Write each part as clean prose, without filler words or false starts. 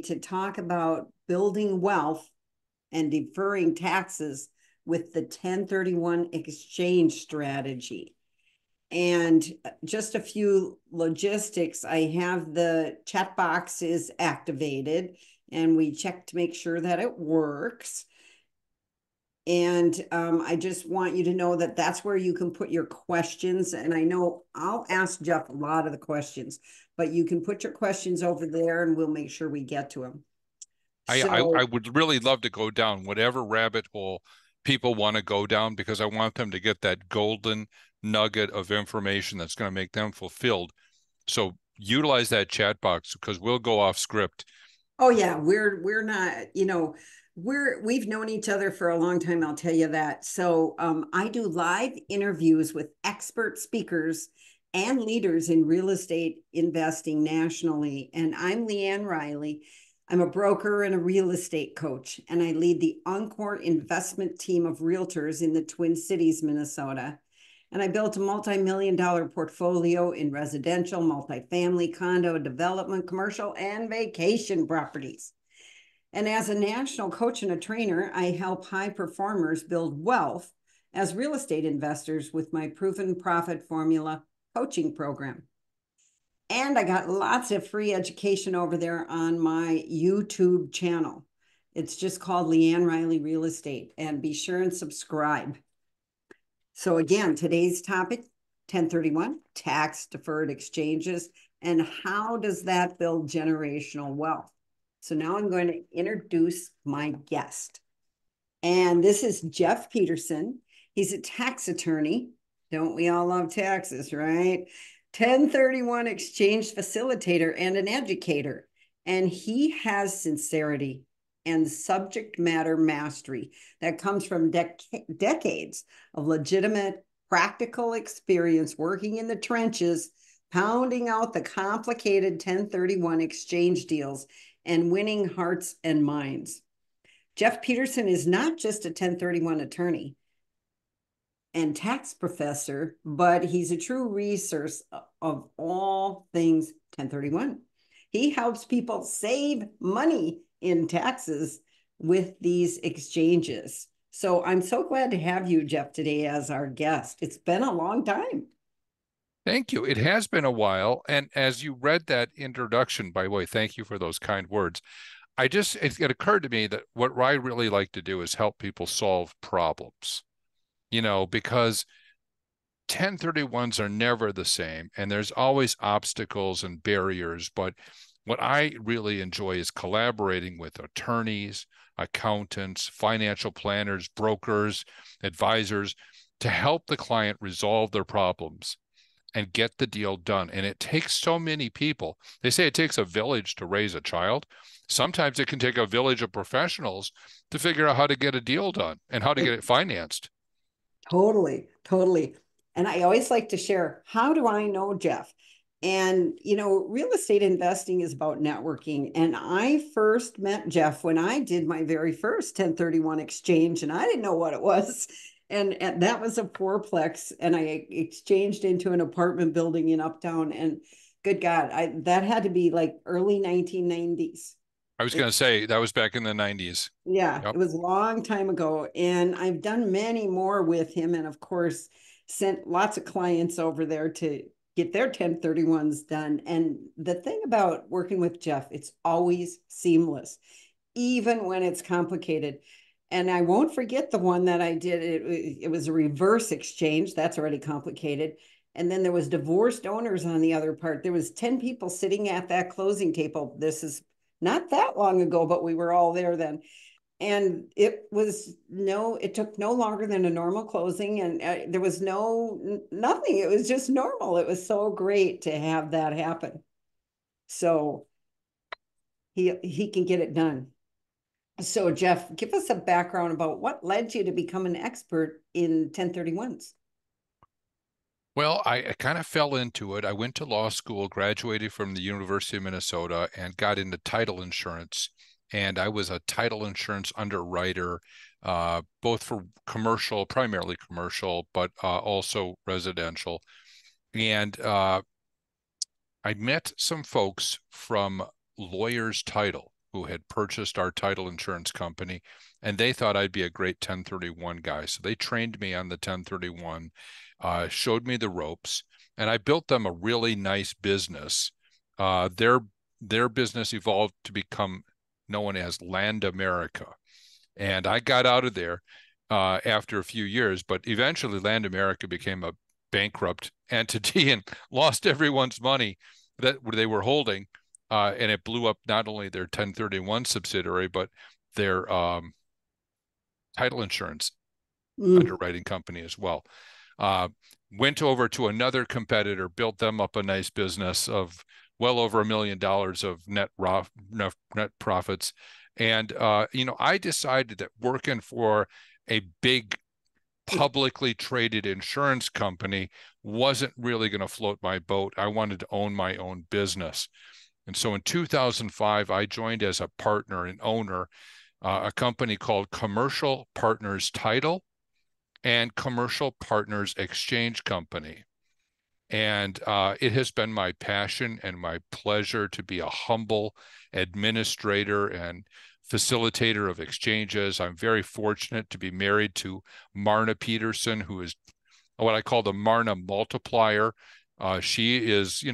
today to talk about building wealth and deferring taxes with the 1031 exchange strategy. And just a few logistics. I have the chat box is activated and we check to make sure that it works. And I just want you to know that that's where you can put your questions. And I know I'll ask Jeff a lot of the questions, but you can put your questions over there and we'll make sure we get to them. I would really love to go down whatever rabbit hole people want to go down, because I want them to get that golden nugget of information that's going to make them fulfilled. So utilize that chat box, because we'll go off script. Oh yeah, we're not, we've known each other for a long time, I'll tell you that. So I do live interviews with expert speakers and leaders in real estate investing nationally. And I'm LeAnn Riley. I'm a broker and a real estate coach, and I lead the Encore investment team of realtors in the Twin Cities, Minnesota. And I built a multi-million-dollar portfolio in residential, multifamily, condo, development, commercial, and vacation properties. And as a national coach and a trainer, I help high performers build wealth as real estate investors with my proven profit formula coaching program. And I got lots of free education over there on my YouTube channel. It's just called LeAnn Riley Real Estate, and be sure and subscribe. So again, today's topic, 1031, tax deferred exchanges, and how does that build generational wealth? So now I'm going to introduce my guest. And this is Jeff Peterson. He's a tax attorney. Don't we all love taxes, right? 1031 exchange facilitator and an educator. And he has sincerity and subject matter mastery that comes from decades of legitimate, practical experience working in the trenches, pounding out the complicated 1031 exchange deals and winning hearts and minds. Jeff Peterson is not just a 1031 attorney and tax professor, but he's a true resource of all things 1031. He helps people save money in taxes with these exchanges. So I'm so glad to have you, Jeff, today as our guest. It's been a long time. Thank you. It has been a while. And as you read that introduction, by the way, thank you for those kind words. It occurred to me that what I really like to do is help people solve problems, because 1031s are never the same, and there's always obstacles and barriers. But what I really enjoy is collaborating with attorneys, accountants, financial planners, brokers, advisors to help the client resolve their problems and get the deal done. And it takes so many people. They say it takes a village to raise a child. Sometimes it can take a village of professionals to figure out how to get a deal done and how to get it financed. Totally, totally. And I always like to share, how do I know Jeff? And, real estate investing is about networking. And I first met Jeff when I did my very first 1031 exchange, and I didn't know what it was. And that was a fourplex, and I exchanged into an apartment building in Uptown. And good God, that had to be like early 1990s. I was going to say that was back in the 90s. Yeah, Yep. it was a long time ago. And I've done many more with him. And of course, sent lots of clients over there to get their 1031s done. And the thing about working with Jeff, it's always seamless, even when it's complicated. And I won't forget the one that I did. It was a reverse exchange. That's already complicated. And then there was divorced owners on the other part. There was 10 people sitting at that closing table. This is not that long ago, but we were all there then. And it took no longer than a normal closing, and there was nothing. It was just normal. It was so great to have that happen. So he can get it done. So Jeff, give us a background about what led you to become an expert in 1031s. Well, I kind of fell into it. I went to law school, graduated from the University of Minnesota, and got into title insurance. And I was a title insurance underwriter, both for commercial, primarily commercial, but also residential. And I met some folks from Lawyers Title, who had purchased our title insurance company, and they thought I'd be a great 1031 guy. So they trained me on the 1031, showed me the ropes, and I built them a really nice business. Their business evolved to become known as Land America. And I got out of there after a few years, but eventually Land America became a bankrupt entity and lost everyone's money that they were holding. And it blew up not only their 1031 subsidiary, but their title insurance underwriting company as well. Went over to another competitor, built them up a nice business of well over $1 million of net profits. And, I decided that working for a big publicly traded insurance company wasn't really going to float my boat. I wanted to own my own business. And so in 2005, I joined as a partner and owner a company called Commercial Partners Title and Commercial Partners Exchange Company. And it has been my passion and my pleasure to be a humble administrator and facilitator of exchanges. I'm very fortunate to be married to Marna Peterson, who is what I call the Marna multiplier. She is,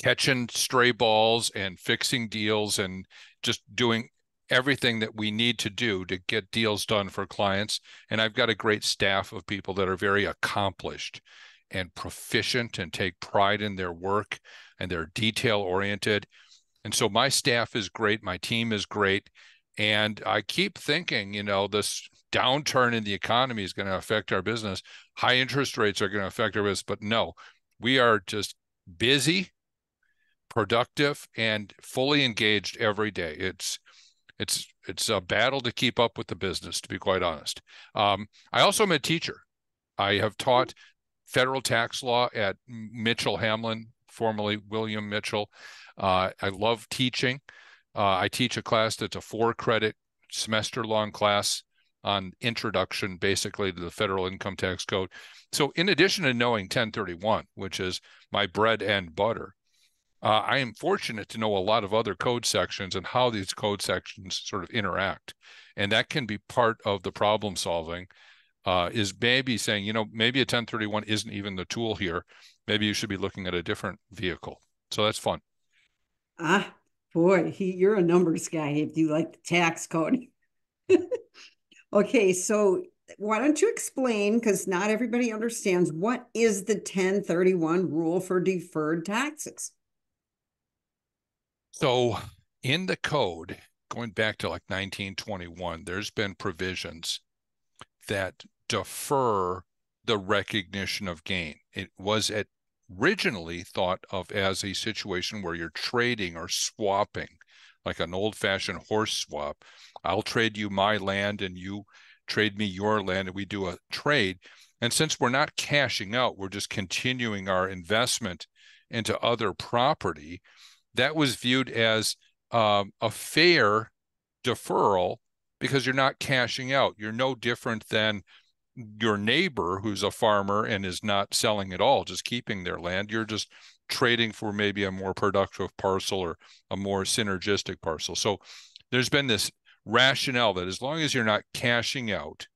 catching stray balls and fixing deals and just doing everything that we need to do to get deals done for clients. And I've got a great staff of people that are very accomplished and proficient and take pride in their work, and they're detail oriented. And so my staff is great. My team is great. And I keep thinking, this downturn in the economy is going to affect our business. High interest rates are going to affect our business. But no, we are just busy, productive, and fully engaged every day. It's a battle to keep up with the business, to be quite honest. I also am a teacher. I have taught federal tax law at Mitchell Hamlin, formerly William Mitchell. I love teaching. I teach a class that's a 4-credit semester-long class on introduction, basically, to the federal income tax code. So in addition to knowing 1031, which is my bread and butter, I am fortunate to know a lot of other code sections and how these code sections sort of interact. And that can be part of the problem solving, is maybe saying, maybe a 1031 isn't even the tool here. Maybe you should be looking at a different vehicle. So that's fun. Ah, boy, you're a numbers guy if you like the tax code. Okay, so why don't you explain, because not everybody understands, what is the 1031 rule for deferred taxes? So in the code, going back to like 1921, there's been provisions that defer the recognition of gain. It was originally thought of as a situation where you're trading or swapping, like an old-fashioned horse swap. I'll trade you my land and you trade me your land, and we do a trade. And since we're not cashing out, we're just continuing our investment into other property, that was viewed as a fair deferral because you're not cashing out. You're no different than your neighbor who's a farmer and is not selling at all, just keeping their land. You're just trading for maybe a more productive parcel or a more synergistic parcel. So there's been this rationale that as long as you're not cashing out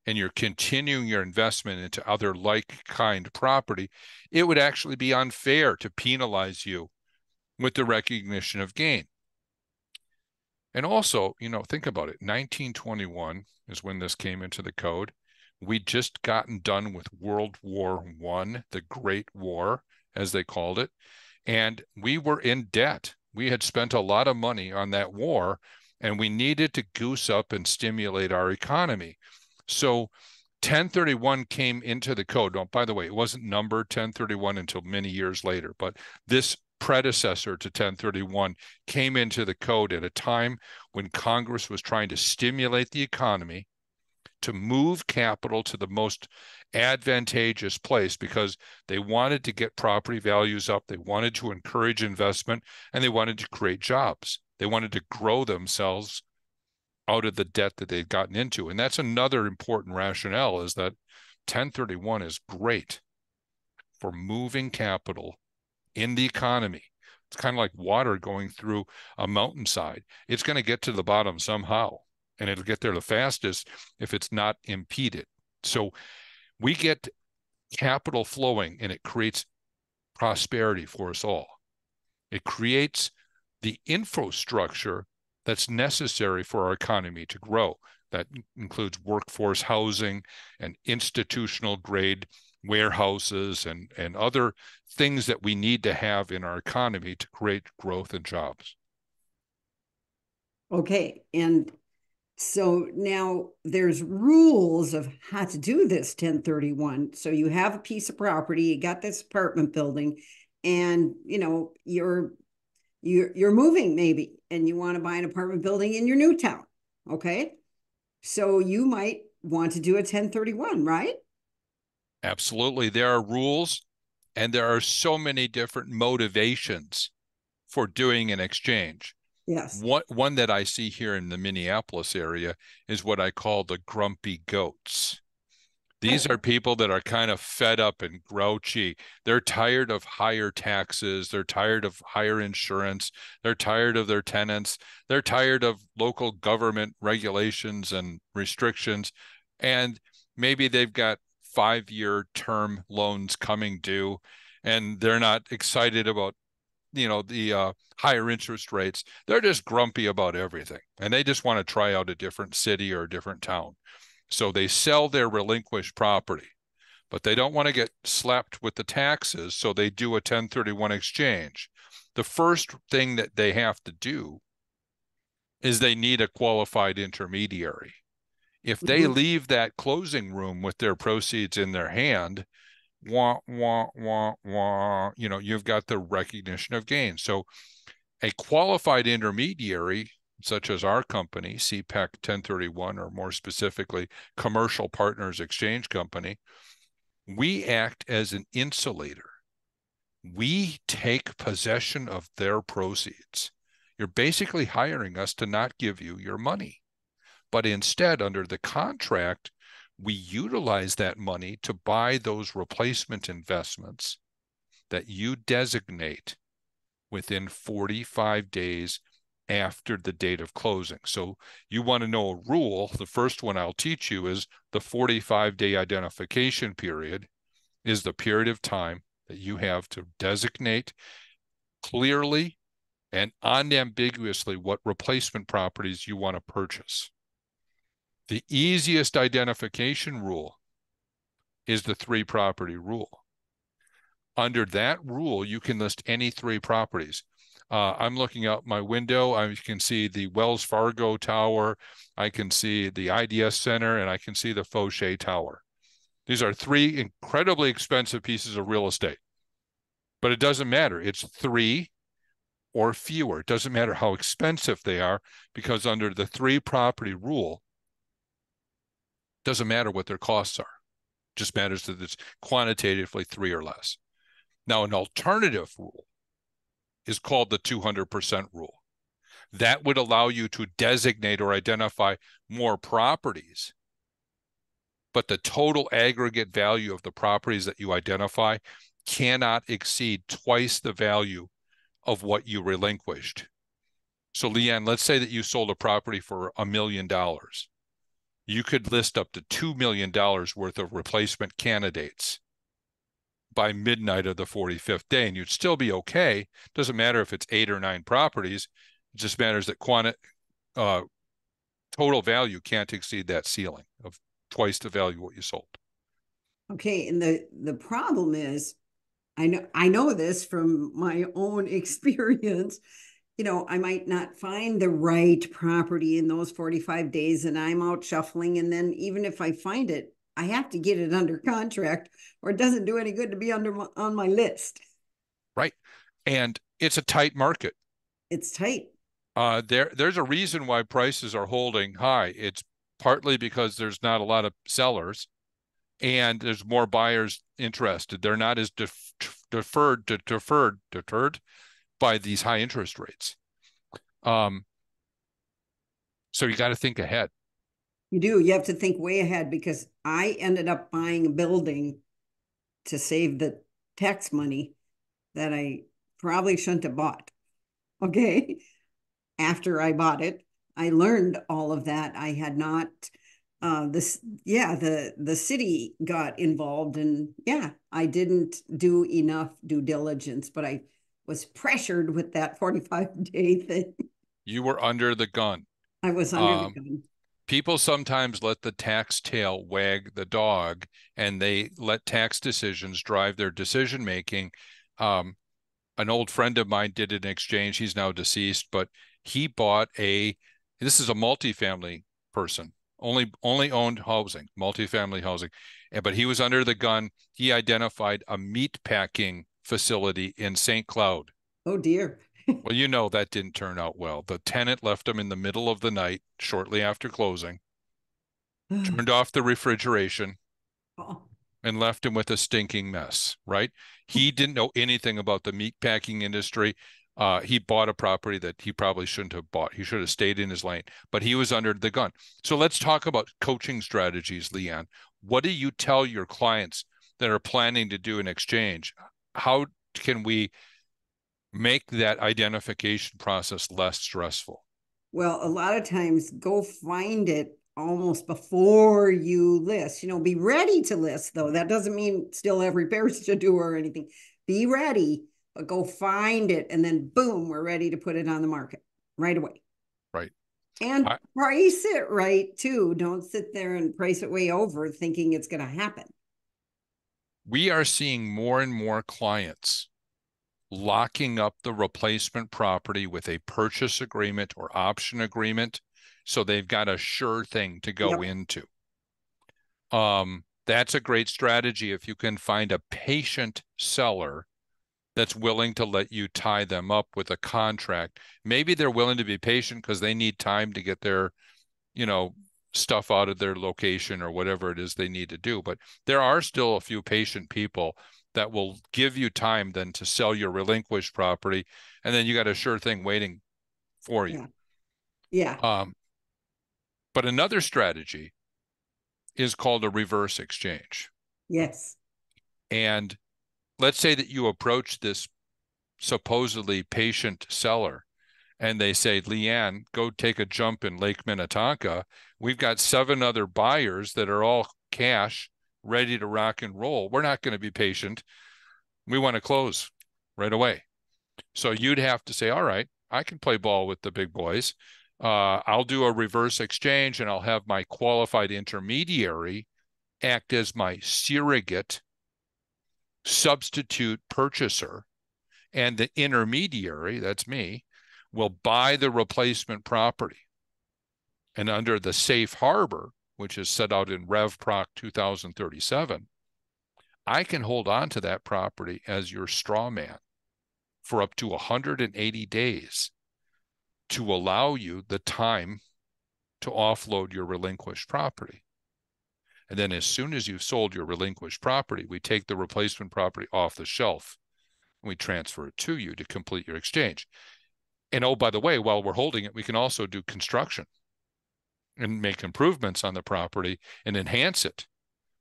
and you're continuing your investment into other like-kind property, it would actually be unfair to penalize you with the recognition of gain. And also, think about it. 1921 is when this came into the code. We'd just gotten done with World War I, the Great War, as they called it, and we were in debt. We had spent a lot of money on that war, and we needed to goose up and stimulate our economy. So 1031 came into the code. Oh, by the way, it wasn't numbered 1031 until many years later, but this predecessor to 1031 came into the code at a time when Congress was trying to stimulate the economy, to move capital to the most advantageous place because they wanted to get property values up, they wanted to encourage investment, and they wanted to create jobs. They wanted to grow themselves out of the debt that they'd gotten into. And that's another important rationale, is that 1031 is great for moving capital in the economy It's kind of like water going through a mountainside. It's going to get to the bottom somehow, and it'll get there the fastest if it's not impeded. So we get capital flowing, and it creates prosperity for us all. It creates the infrastructure that's necessary for our economy to grow. That includes workforce housing and institutional grade warehouses and other things that we need to have in our economy to create growth and jobs. Okay. And so now there's rules of how to do this 1031. So you have a piece of property, you got this apartment building, and you're moving maybe, and you want to buy an apartment building in your new town. Okay. So you might want to do a 1031, right? Absolutely. There are rules, and there are so many different motivations for doing an exchange. Yes. One that I see here in the Minneapolis area is what I call the grumpy goats. These are people that are kind of fed up and grouchy. They're tired of higher taxes. They're tired of higher insurance. They're tired of their tenants. They're tired of local government regulations and restrictions. And maybe they've got 5-year term loans coming due, and they're not excited about the higher interest rates. They're just grumpy about everything, and they just want to try out a different city or a different town. So they sell their relinquished property, but they don't want to get slapped with the taxes, so they do a 1031 exchange. The first thing that they have to do is they need a qualified intermediary. If they leave that closing room with their proceeds in their hand, wah, wah, wah, wah, you've got the recognition of gain. So a qualified intermediary, such as our company, CPEC 1031, or more specifically, Commercial Partners Exchange Company, we act as an insulator. We take possession of their proceeds. You're basically hiring us to not give you your money, but instead, under the contract, we utilize that money to buy those replacement investments that you designate within 45 days after the date of closing. So you want to know a rule. The first one I'll teach you is the 45-day identification period is the period of time that you have to designate clearly and unambiguously what replacement properties you want to purchase. The easiest identification rule is the 3-property rule. Under that rule, you can list any 3 properties. I'm looking out my window. I can see the Wells Fargo Tower. I can see the IDS Center, and I can see the Fauché Tower. These are 3 incredibly expensive pieces of real estate, but it doesn't matter. It's 3 or fewer. It doesn't matter how expensive they are, because under the 3-property rule, it doesn't matter what their costs are. It just matters that it's quantitatively 3 or less. Now, an alternative rule is called the 200% rule. That would allow you to designate or identify more properties, but the total aggregate value of the properties that you identify cannot exceed twice the value of what you relinquished. So, LeAnn, let's say that you sold a property for $1 million. You could list up to $2 million worth of replacement candidates by midnight of the 45th day, and you'd still be okay. Doesn't matter if it's 8 or 9 properties. It just matters that total value can't exceed that ceiling of twice the value of what you sold. Okay, and the problem is, I know this from my own experience. I might not find the right property in those 45 days, and I'm out shuffling. And then even if I find it, I have to get it under contract, or it doesn't do any good to be on my list. Right. And it's a tight market. It's tight. There's a reason why prices are holding high. It's partly because there's not a lot of sellers, and there's more buyers interested. They're not as deterred by these high interest rates. So you got to think ahead. You do. You have to think way ahead, because I ended up buying a building to save the tax money that I probably shouldn't have bought. Okay. After I bought it, I learned all of that. I had not this yeah, the city got involved, and yeah, I didn't do enough due diligence, but I was pressured with that 45-day thing. You were under the gun. I was under the Um, gun. People sometimes let the tax tail wag the dog, and they let tax decisions drive their decision making. Um, an old friend of mine did an exchange. He's now deceased, but he bought this is a multifamily person, only owned housing, multifamily housing. But he was under the gun. He identified a meat packing facility in St. Cloud. Oh dear. Well, you know that didn't turn out well. The tenant left him in the middle of the night shortly after closing, turned off the refrigeration, Oh, and left him with a stinking mess, right? He didn't know anything about the meatpacking industry. He bought a property that he probably shouldn't have bought. He should have stayed in his lane, but he was under the gun. So let's talk about coaching strategies, LeAnn. What do you tell your clients that are planning to do an exchange? How can we make that identification process less stressful? well, a lot of times go find it almost before you list. Be ready to list, though. That doesn't mean still have repairs to do or anything. Be ready, but go find it, and then boom, we're ready to put it on the market right away. Right. And I, price it right too. Don't sit there and price it way over thinking it's going to happen. we are seeing more and more clients locking up the replacement property with a purchase agreement or option agreement, so they've got a sure thing to go Yep. into. That's a great strategy if you can find a patient seller that's willing to let you tie them up with a contract. Maybe they're willing to be patient because they need time to get their, you know, stuff out of their location or whatever it is they need to do. But there are still a few patient people that will give you time then to sell your relinquished property, and then you got a sure thing waiting for you. Yeah. Yeah. But another strategy is called a reverse exchange. Yes. And let's say that you approach this supposedly patient seller and they say, LeAnn, go take a jump in Lake Minnetonka. We've got 7 other buyers that are all cash, ready to rock and roll. We're not going to be patient. We want to close right away. So you'd have to say, all right, I can play ball with the big boys. I'll do a reverse exchange, and I'll have my qualified intermediary act as my surrogate substitute purchaser. And the intermediary, that's me, will buy the replacement property. And under the safe harbor, which is set out in Rev Proc 2037, I can hold on to that property as your straw man for up to 180 days to allow you the time to offload your relinquished property. And then as soon as you've sold your relinquished property, we take the replacement property off the shelf and we transfer it to you to complete your exchange. And oh, by the way, while we're holding it, we can also do construction and make improvements on the property and enhance it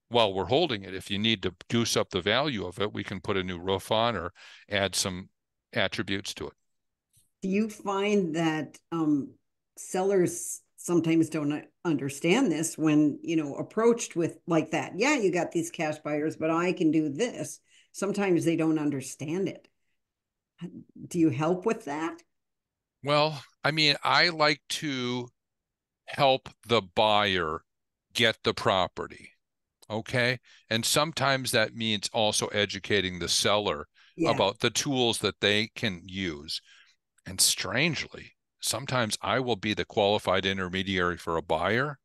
while we're holding it. If you need to goose up the value of it, we can put a new roof on or add some attributes to it. Do you find that sellers sometimes don't understand this when, approached with like that? Yeah, you got these cash buyers, but I can do this. Sometimes they don't understand it. Do you help with that? Well, I mean, I like to help the buyer get the property. Okay. And sometimes that means also educating the seller Yeah, about the tools that they can use. And strangely, sometimes I will be the qualified intermediary for a buyer,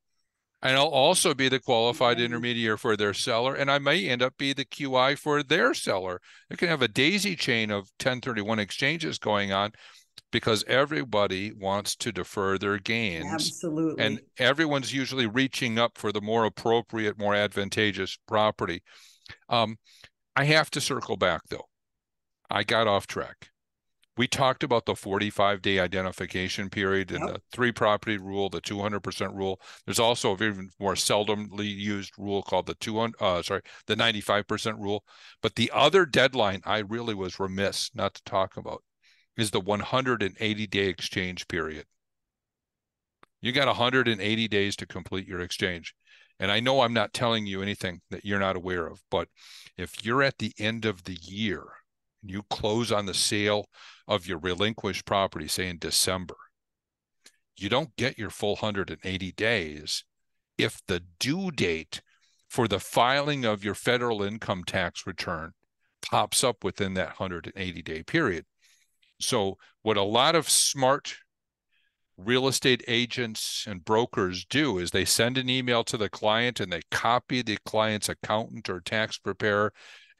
and I'll also be the qualified yeah, intermediary for their seller, and I may end up be the QI for their seller. You can have a daisy chain of 1031 exchanges going on because everybody wants to defer their gains, and absolutely. everyone's usually reaching up for the more appropriate, more advantageous property. I have to circle back though. I got off track. We talked about the 45-day identification period and Yep. the 3 property rule, the 200% rule. There's also a very more seldomly used rule called the 95% rule. But the other deadline I really was remiss not to talk about is the 180-day exchange period. You got 180 days to complete your exchange. And I know I'm not telling you anything that you're not aware of, but if you're at the end of the year and you close on the sale of your relinquished property, say in December, you don't get your full 180 days if the due date for the filing of your federal income tax return pops up within that 180-day period. So what a lot of smart real estate agents and brokers do is they send an email to the client and they copy the client's accountant or tax preparer,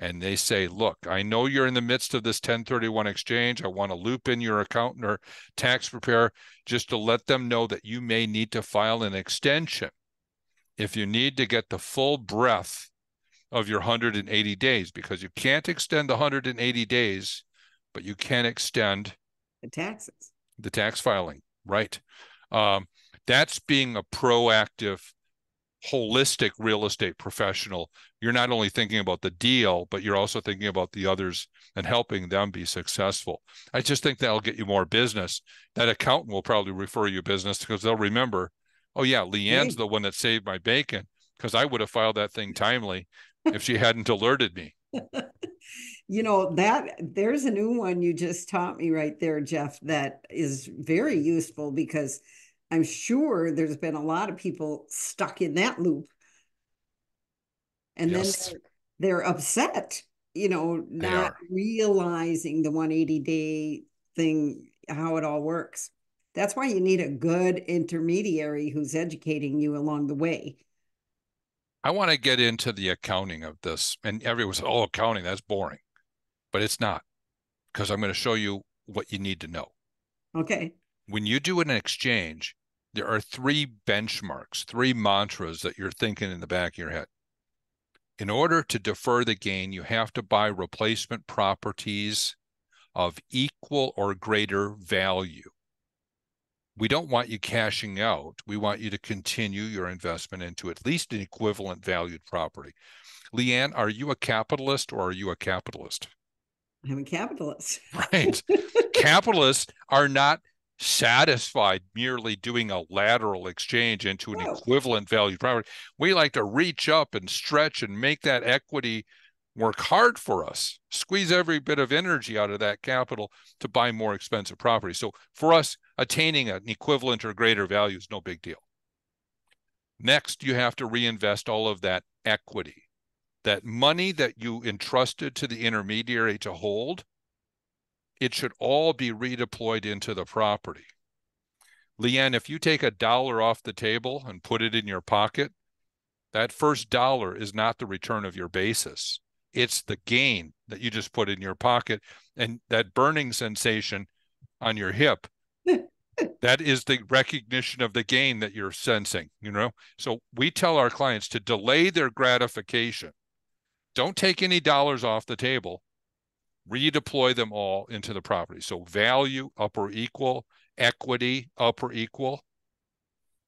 and they say, look, I know you're in the midst of this 1031 exchange. I want to loop in your accountant or tax preparer just to let them know that you may need to file an extension if you need to get the full breadth of your 180 days, because you can't extend the 180 days, but you can extend The taxes. the tax filing. Right. That's being a proactive, holistic real estate professional. You're not only thinking about the deal, but you're also thinking about the others and helping them be successful. I just think that'll get you more business. That accountant will probably refer you business because they'll remember, oh yeah, LeAnn's the one that saved my bacon because I would have filed that thing timely if she hadn't alerted me. You know, that there's a new one you just taught me right there, Jeff, that is very useful because I'm sure there's been a lot of people stuck in that loop. And then Yes, they're upset, you know, they not are. realizing the 180-day thing, how it all works. That's why you need a good intermediary who's educating you along the way. I want to get into the accounting of this. And everyone says, oh, accounting, that's boring. But it's not, because I'm going to show you what you need to know. Okay. When you do an exchange, there are 3 benchmarks, 3 mantras that you're thinking in the back of your head. In order to defer the gain, you have to buy replacement properties of equal or greater value. We don't want you cashing out. We want you to continue your investment into at least an equivalent valued property. LeAnn, are you a capitalist or are you a capitalist? I'm a capitalist. Right. Capitalists are not satisfied merely doing a lateral exchange into an Oh, equivalent value property. We like to reach up and stretch and make that equity work hard for us, squeeze every bit of energy out of that capital to buy more expensive property. So for us, attaining an equivalent or greater value is no big deal. Next, you have to reinvest all of that equity. That money that you entrusted to the intermediary to hold, it should all be redeployed into the property. LeAnn, if you take $1 off the table and put it in your pocket, that first dollar is not the return of your basis. It's the gain that you just put in your pocket. And that burning sensation on your hip, that is the recognition of the gain that you're sensing, you know? So we tell our clients to delay their gratification. Don't take any dollars off the table. Redeploy them all into the property. So value, up or equal, equity, up or equal.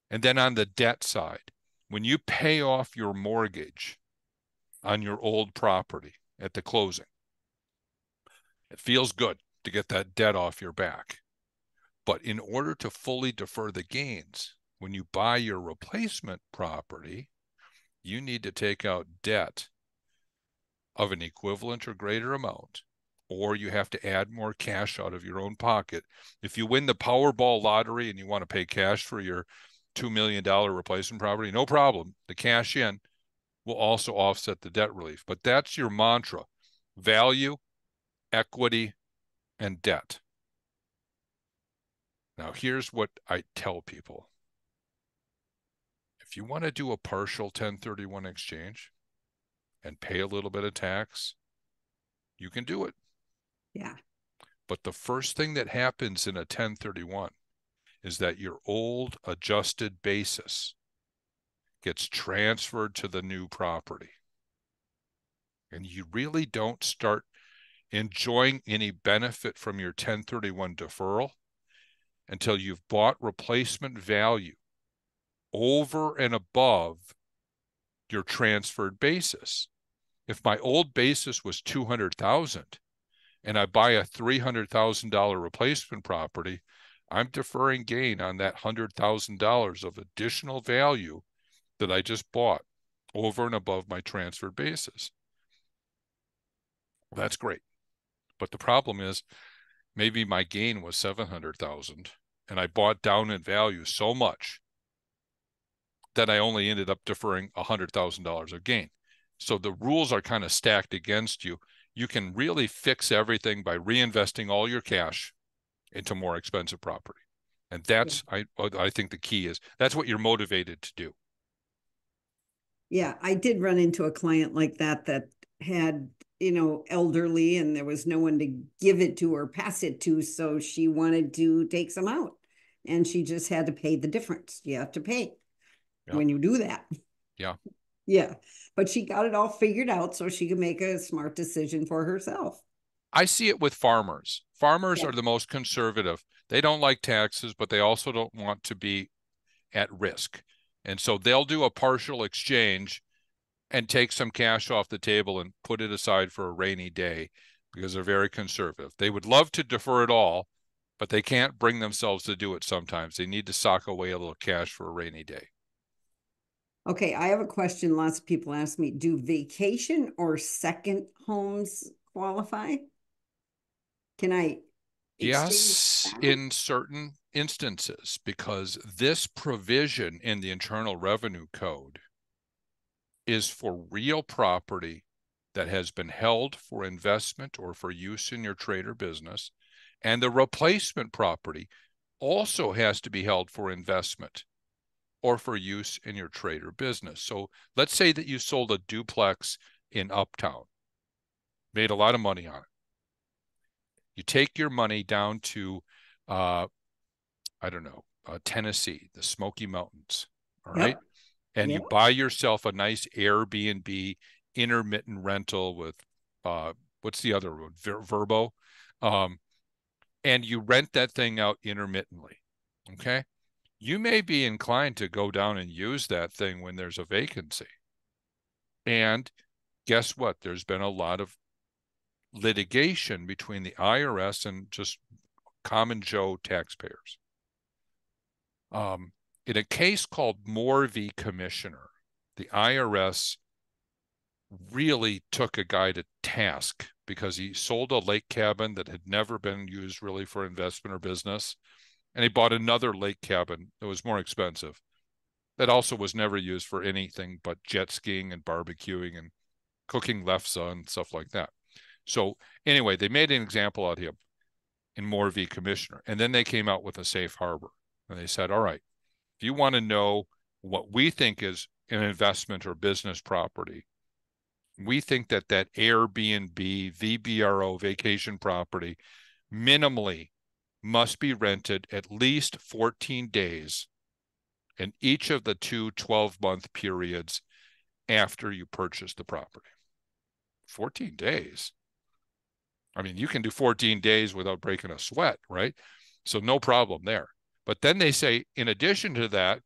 And then on the debt side, when you pay off your mortgage on your old property at the closing, it feels good to get that debt off your back. But in order to fully defer the gains, when you buy your replacement property, you need to take out debt of an equivalent or greater amount, or you have to add more cash out of your own pocket. If you win the Powerball lottery and you want to pay cash for your $2 million replacement property, no problem. The cash in will also offset the debt relief. But that's your mantra: value, equity, and debt. Now, here's what I tell people. If you want to do a partial 1031 exchange and pay a little bit of tax, you can do it. yeah. But the first thing that happens in a 1031 is that your old adjusted basis gets transferred to the new property. And you really don't start enjoying any benefit from your 1031 deferral until you've bought replacement value over and above your transferred basis. If my old basis was $200,000 and I buy a $300,000 replacement property, I'm deferring gain on that $100,000 of additional value that I just bought over and above my transferred basis. Well, that's great. But the problem is maybe my gain was $700,000 and I bought down in value so much that I only ended up deferring $100,000 of gain. So the rules are kind of stacked against you. You can really fix everything by reinvesting all your cash into more expensive property. And that's, I think the key is that's what you're motivated to do. Yeah, I did run into a client like that had, elderly, and there was no one to give it to or pass it to. So she wanted to take some out, and she just had to pay the difference. You have to pay when you do that. Yeah. Yeah. But she got it all figured out so she could make a smart decision for herself. I see it with farmers. Farmers are the most conservative. They don't like taxes, but they also don't want to be at risk. And so they'll do a partial exchange and take some cash off the table and put it aside for a rainy day because they're very conservative. They would love to defer it all, but they can't bring themselves to do it sometimes. They need to sock away a little cash for a rainy day. Okay, I have a question. Lots of people ask me, do vacation or second homes qualify? Can I exchange Yes, that? in certain instances, because this provision in the Internal Revenue Code is for real property that has been held for investment or for use in your trade or business. And the replacement property also has to be held for investment or for use in your trade or business. So let's say that you sold a duplex in Uptown, made a lot of money on it. You take your money down to, Tennessee, the Smoky Mountains, all right? And you buy yourself a nice Airbnb intermittent rental with, what's the other one? Verbo. And you rent that thing out intermittently, okay? You may be inclined to go down and use that thing when there's a vacancy. And guess what? There's been a lot of litigation between the IRS and just common Joe taxpayers. In a case called Moore v. Commissioner, the IRS really took a guy to task because he sold a lake cabin that had never been used really for investment or business. And he bought another lake cabin that was more expensive that also was never used for anything but jet skiing and barbecuing and cooking lefse and stuff like that. So anyway, they made an example out of him in Moore v. Commissioner. And then they came out with a safe harbor. And they said, all right, if you want to know what we think is an investment or business property, we think that Airbnb, VBRO, vacation property, minimally must be rented at least 14 days in each of the two 12-month periods after you purchase the property. 14 days. I mean, you can do 14 days without breaking a sweat, right? So no problem there. But then they say, in addition to that,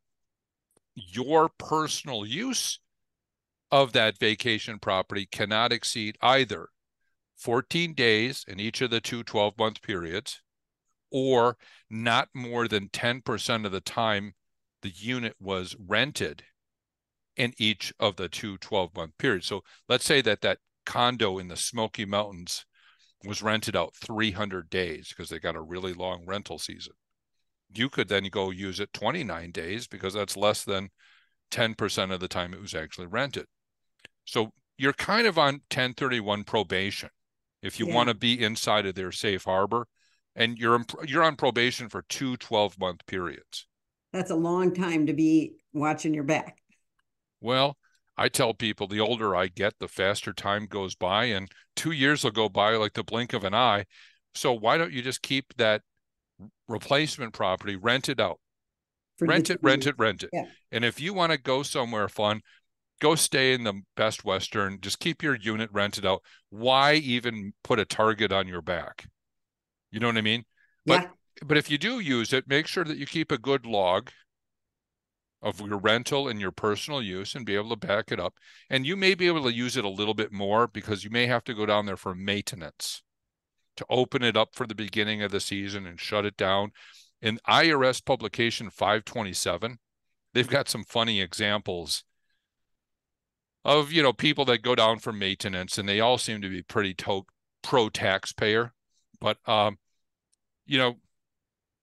your personal use of that vacation property cannot exceed either 14 days in each of the two 12-month periods or not more than 10% of the time the unit was rented in each of the two 12-month periods. So let's say that condo in the Smoky Mountains was rented out 300 days because they got a really long rental season. You could then go use it 29 days because that's less than 10% of the time it was actually rented. So you're kind of on 1031 probation if you want to be inside of their safe harbor, and you're on probation for two 12-month periods. That's a long time to be watching your back. Well, I tell people the older I get, the faster time goes by, and 2 years will go by like the blink of an eye. So why don't you just keep that replacement property rented out? Rent it. Yeah. And if you want to go somewhere fun, Go stay in the Best Western. Just keep your unit rented out. Why even put a target on your back? You know what I mean? But Yeah. but if you do use it, make sure that you keep a good log of your rental and your personal use and be able to back it up. And you may be able to use it a little bit more because you may have to go down there for maintenance to open it up for the beginning of the season and shut it down. In IRS publication 527, they've got some funny examples of, people that go down for maintenance, and they all seem to be pretty pro taxpayer. But you know,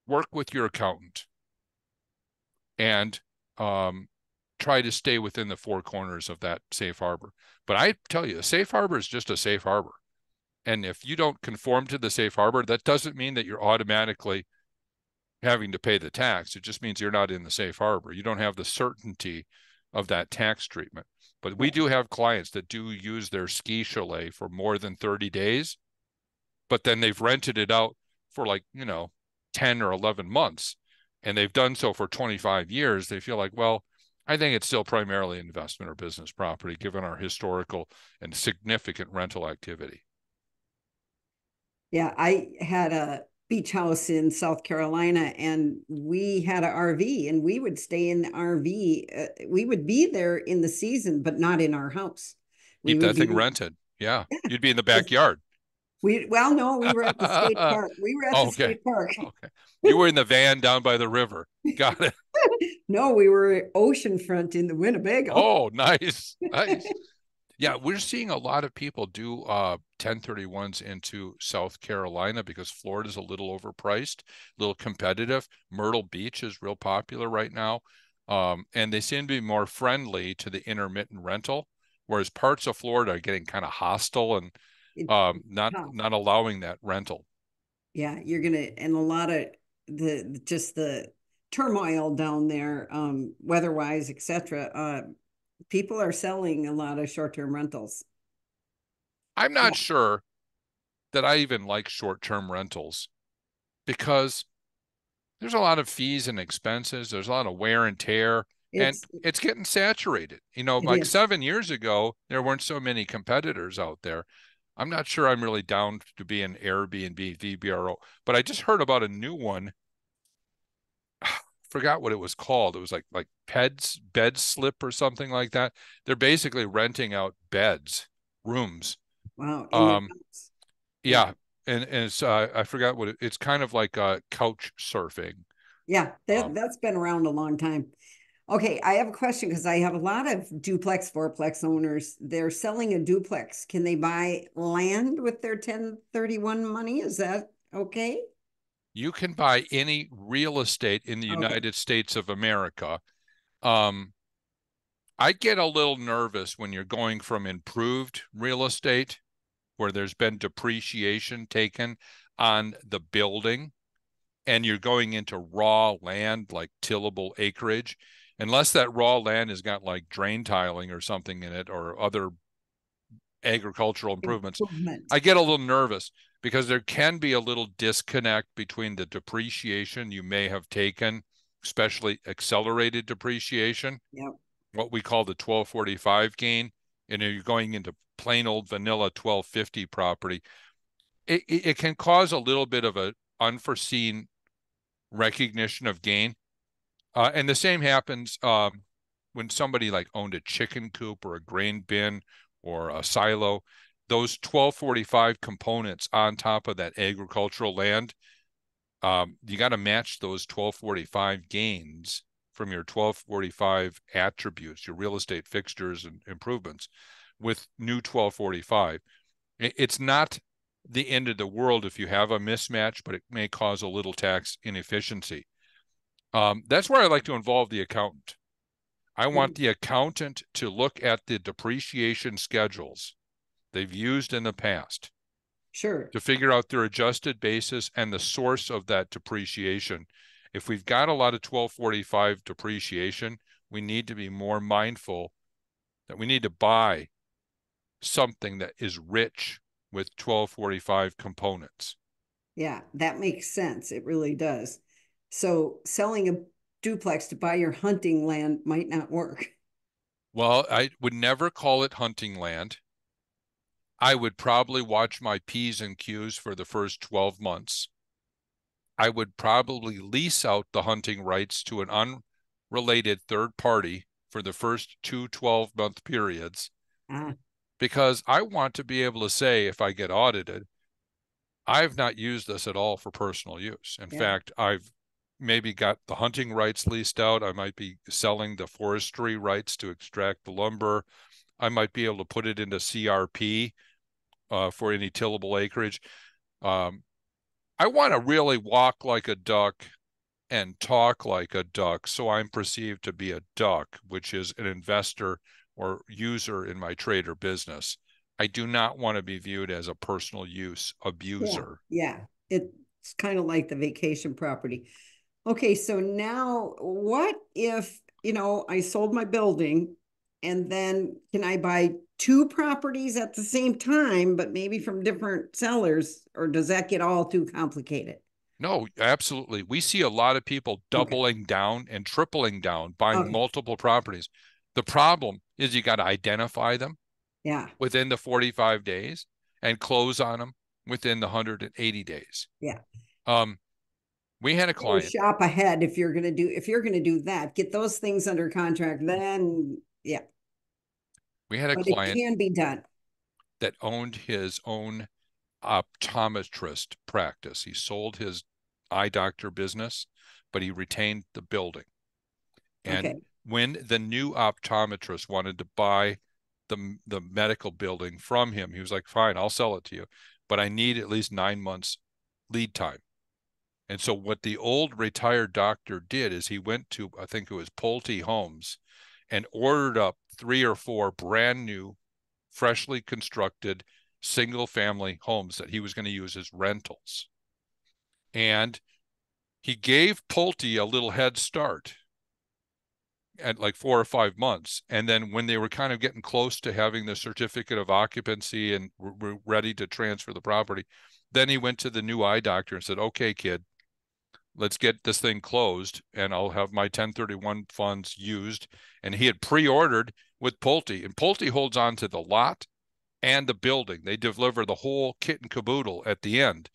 work with your accountant and try to stay within the four corners of that safe harbor. But I tell you, a safe harbor is just a safe harbor. And if you don't conform to the safe harbor, that doesn't mean that you're automatically having to pay the tax. It just means you're not in the safe harbor. You don't have the certainty of that tax treatment. But we do have clients that do use their ski chalet for more than 30 days, but then they've rented it out for 10 or 11 months, and they've done so for 25 years. They feel like, well, I think it's still primarily investment or business property, given our historical and significant rental activity. Yeah, I had a beach house in South Carolina and we had an RV and we would stay in the RV. We would be there in the season, but not in our house. We Keep would that thing be, rented. Yeah. yeah, You'd be in the backyard. well, no, we were at the state park. We were at the Okay. state park. Okay. You were in the van down by the river. Got it. No, we were oceanfront in the Winnebago. Oh, nice. Nice. Yeah, we're seeing a lot of people do 1031s into South Carolina because Florida's a little overpriced, a little competitive. Myrtle Beach is real popular right now. And they seem to be more friendly to the intermittent rental, whereas parts of Florida are getting kind of hostile and It's tough. not allowing that rental. Yeah, you're gonna, and a lot of the turmoil down there, weather-wise, etc. People are selling a lot of short-term rentals. I'm Yeah, not sure that I even like short-term rentals because there's a lot of fees and expenses. There's a lot of wear and tear, and it's it's getting saturated. it Like is. 7 years ago, there weren't so many competitors out there. I'm not sure I'm really down to be an Airbnb VBRO, but I just heard about a new one. Forgot what it was called. It was like Peds Bed Slip or something like that. They're basically renting out beds, rooms. Wow, in your Um, house. Yeah, yeah, and it's I forgot what it's kind of like couch surfing. yeah, Um, that's been around a long time. Okay, I have a question because I have a lot of duplex, fourplex owners. They're selling a duplex. Can they buy land with their 1031 money? Is that okay? you can buy any real estate in the Okay. United States of America. Um, I get a little nervous when you're going from improved real estate, where there's been depreciation taken on the building, and you're going into raw land like tillable acreage. Unless that raw land has got like drain tiling or something in it or other agricultural improvements, Improvement. I get a little nervous because there can be a little disconnect between the depreciation you may have taken, especially accelerated depreciation, Yep. what we call the 1245 gain, and if you're going into plain old vanilla 1250 property, it can cause a little bit of a unforeseen recognition of gain. And the same happens when somebody like owned a chicken coop or a grain bin or a silo. Those 1245 components on top of that agricultural land, you got to match those 1245 gains from your 1245 attributes, your real estate fixtures and improvements, with new 1245. It's not the end of the world if you have a mismatch, but it may cause a little tax inefficiency. That's where I like to involve the accountant. I want the accountant to look at the depreciation schedules they've used in the past Sure. to figure out their adjusted basis and the source of that depreciation. If we've got a lot of 1245 depreciation, we need to be more mindful that we need to buy something that is rich with 1245 components. Yeah, that makes sense. It really does. So selling a duplex to buy your hunting land might not work. Well, I would never call it hunting land. I would probably watch my P's and Q's for the first 12 months. I would probably lease out the hunting rights to an unrelated third party for the first two 12-month periods, Ah, because I want to be able to say, if I get audited, I've not used this at all for personal use. In yeah. fact, I've maybe got the hunting rights leased out. I might be selling the forestry rights to extract the lumber. I might be able to put it into CRP for any tillable acreage. Um, I want to really walk like a duck and talk like a duck, so I'm perceived to be a duck, which is an investor or user in my trade or business. I do not want to be viewed as a personal use Yeah. abuser. Yeah. It's kind of like the vacation property. Okay, so now what if, I sold my building and then can I buy two properties at the same time, but maybe from different sellers, or does that get all too complicated? No, absolutely. We see a lot of people Okay. doubling down and tripling down, buying Okay. multiple properties. The problem is you got to identify them Yeah. within the 45 days and close on them within the 180 days. Yeah. Um, we had a Or client, shop ahead if you're gonna do that, get those things under contract, then yeah, we had a but it client can be done. that owned his own optometrist practice. He sold his eye doctor business, but he retained the building. And Okay. when the new optometrist wanted to buy the medical building from him, he was like, "Fine, I'll sell it to you, but I need at least 9 months lead time." And so what the old retired doctor did is he went to, I think it was Pulte Homes, and ordered up 3 or 4 brand new, freshly constructed single family homes that he was going to use as rentals. And he gave Pulte a little head start at like 4 or 5 months. And then when they were kind of getting close to having the certificate of occupancy and were ready to transfer the property, then he went to the new eye doctor and said, "Okay, kid, let's get this thing closed and I'll have my 1031 funds used." And he had pre-ordered with Pulte, and Pulte holds on to the lot and the building. They deliver the whole kit and caboodle at the end.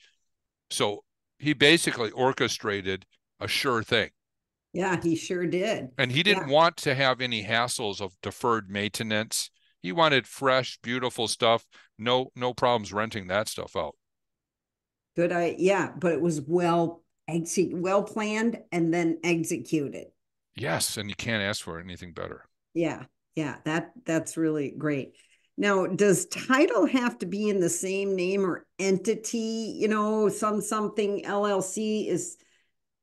So he basically orchestrated a sure thing. Yeah, he sure did. And he Yeah. didn't want to have any hassles of deferred maintenance. He wanted fresh, beautiful stuff. No problems renting that stuff out. Yeah, but it was well planned and then executed. Yes, and you can't ask for anything better. Yeah, yeah, that's really great. Now, does title have to be in the same name or entity? Something LLC is,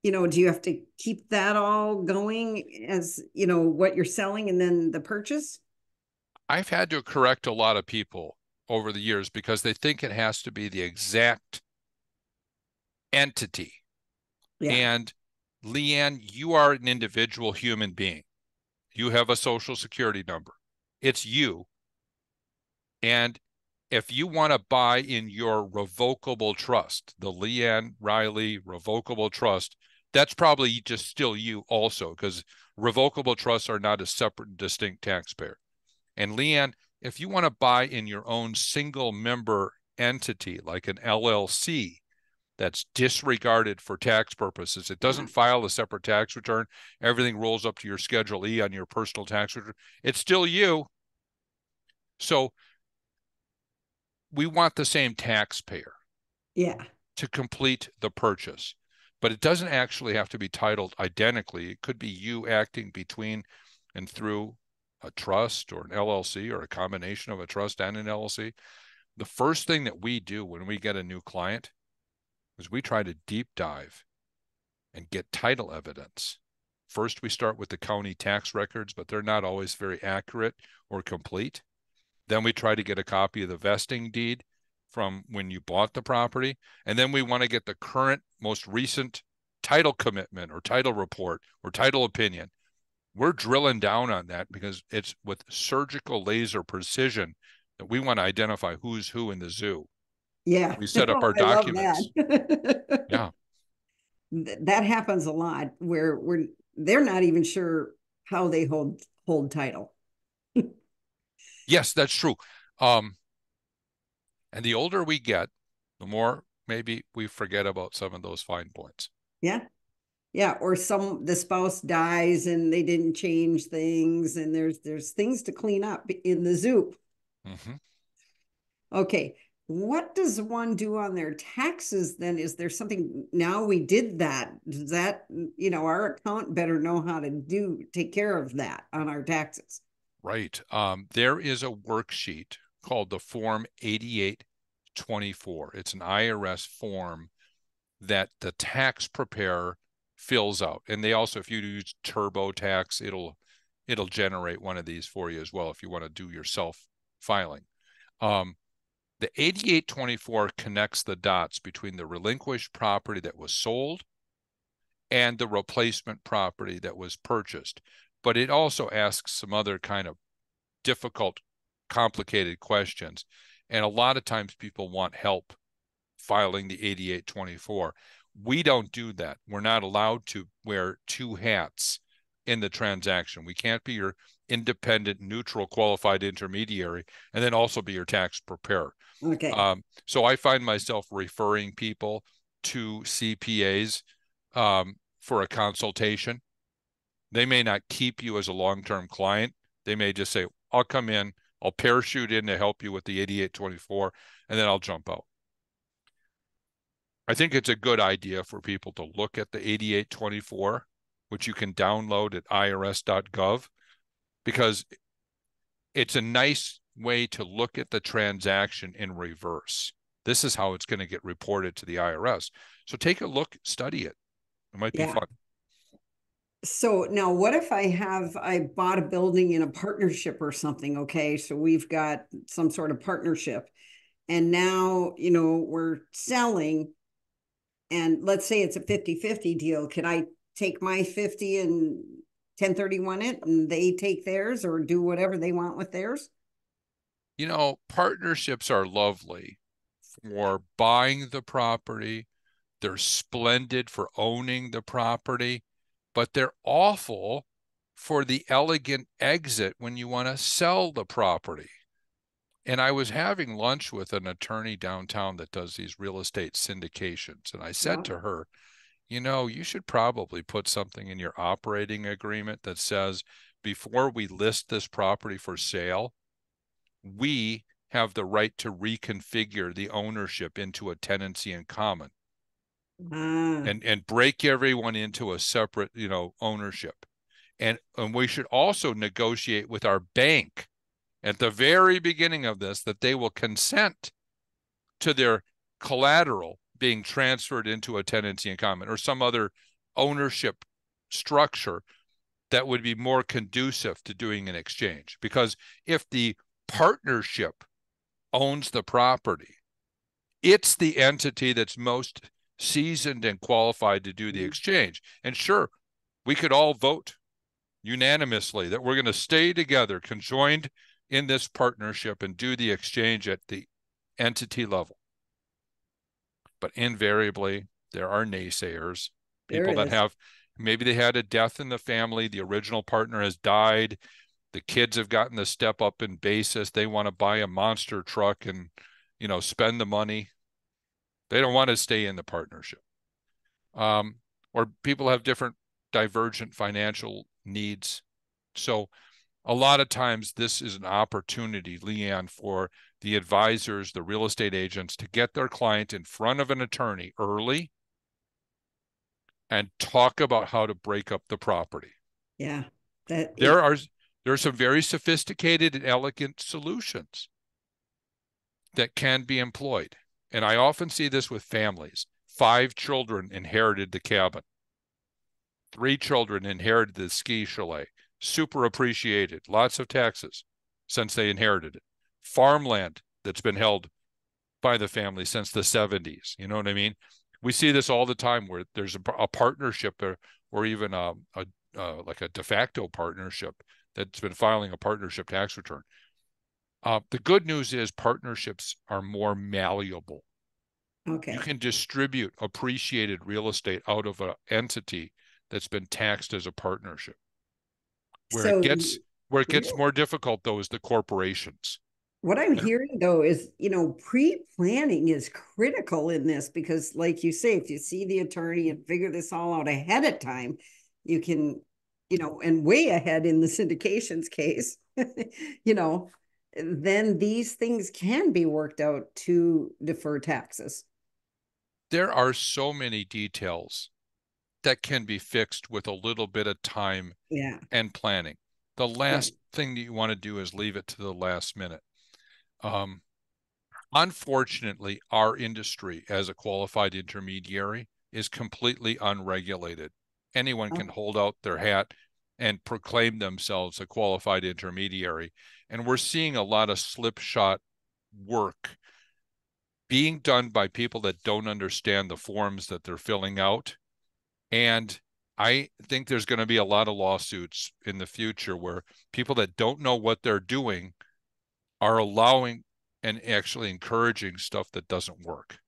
do you have to keep that all going as, what you're selling and then the purchase? I've had to correct a lot of people over the years because they think it has to be the exact entity. Yeah, And LeAnn, you are an individual human being. You have a social security number. It's you. And if you want to buy in your revocable trust, the LeAnn Riley revocable trust, that's probably just still you also, because revocable trusts are not a separate and distinct taxpayer. And LeAnn, if you want to buy in your own single member entity, like an LLC, that's disregarded for tax purposes, it yeah, doesn't file a separate tax return, everything rolls up to your Schedule E on your personal tax return, it's still you. So we want the same taxpayer yeah, to complete the purchase, but it doesn't actually have to be titled identically. It could be you acting between and through a trust or an LLC or a combination of a trust and an LLC. The first thing that we do when we get a new client is we try to deep dive and get title evidence. First, we start with the county tax records, but they're not always very accurate or complete. Then we try to get a copy of the vesting deed from when you bought the property. And then we want to get the current, most recent title commitment or title report or title opinion. We're drilling down on that because it's with surgical laser precision that we want to identify who's who in the zoo. yeah. We set up our I love documents. that. Yeah. That happens a lot where they're not even sure how they hold title. Yes, that's true. Um, and the older we get, the more maybe we forget about some of those fine points. Yeah. Yeah, or the spouse dies and they didn't change things and there's things to clean up in the zoo. Mm-hmm. Okay. What does one do on their taxes then? Is there something now we did that? Does that, our account better know how to take care of that on our taxes? Right. There is a worksheet called the Form 8824. It's an IRS form that the tax preparer fills out. And they also, if you use TurboTax, it'll generate one of these for you as well if you want to do your self filing. The 8824 connects the dots between the relinquished property that was sold and the replacement property that was purchased. But it also asks some other kind of difficult, complicated questions. And a lot of times people want help filing the 8824. We don't do that. We're not allowed to wear two hats in the transaction. We can't be your independent, neutral, qualified intermediary and then also be your tax preparer. Okay. So I find myself referring people to CPAs for a consultation. They may not keep you as a long-term client. They may just say, I'll come in, I'll parachute in to help you with the 8824, and then I'll jump out. I think it's a good idea for people to look at the 8824, which you can download at irs.gov, because it's a nice way to look at the transaction in reverse. This is how it's going to get reported to the IRS. So take a look, study it. It might be Yeah. fun. So now what if I bought a building in a partnership or something? Okay. So we've got some sort of partnership and now, we're selling and let's say it's a 50-50 deal. Can I take my 50 and 1031 it and they take theirs or do whatever they want with theirs? Partnerships are lovely for buying the property. They're splendid for owning the property, but they're awful for the elegant exit when you want to sell the property. And I was having lunch with an attorney downtown that does these real estate syndications. And I said Yeah. to her, you should probably put something in your operating agreement that says, before we list this property for sale, we have the right to reconfigure the ownership into a tenancy in common Ah, and break everyone into a separate, ownership. And we should also negotiate with our bank at the very beginning of this that they will consent to their collateral being transferred into a tenancy in common or some other ownership structure that would be more conducive to doing an exchange. Because if the partnership owns the property, it's the entity that's most seasoned and qualified to do the exchange. And sure, we could all vote unanimously that we're going to stay together, conjoined in this partnership and do the exchange at the entity level. But invariably, there are naysayers, there people that is. have maybe they had a death in the family, the original partner has died, the kids have gotten the step up in basis, they want to buy a monster truck and, spend the money. They don't want to stay in the partnership. Um, or people have different divergent financial needs. So a lot of times this is an opportunity, LeAnn, for the advisors, the real estate agents to get their client in front of an attorney early and talk about how to break up the property. Yeah. That There are some very sophisticated and elegant solutions that can be employed. And I often see this with families. 5 children inherited the cabin. 3 children inherited the ski chalet. Super appreciated. Lots of taxes since they inherited it. Farmland that's been held by the family since the 70s. You know what I mean? We see this all the time where there's a partnership or even like a de facto partnership that's been filing a partnership tax return. The good news is partnerships are more malleable. You okay. can distribute appreciated real estate out of an entity that's been taxed as a partnership. Where it So gets Where it You gets know, more difficult, though, is the corporations. what I'm And, hearing though is, pre-planning is critical in this because, like you say, if you see the attorney and figure this all out ahead of time, you can, and way ahead in the syndications case, you know, then these things can be worked out to defer taxes. there are so many details that can be fixed with a little bit of time Yeah. and planning. The Right. last thing that you want to do is leave it to the last minute. Um, Unfortunately, our industry as a qualified intermediary is completely unregulated. Anyone can Oh, hold out their hat and proclaim themselves a qualified intermediary. And we're seeing a lot of slipshod work being done by people that don't understand the forms that they're filling out. And I think there's going to be a lot of lawsuits in the future where people that don't know what they're doing are allowing and actually encouraging stuff that doesn't work.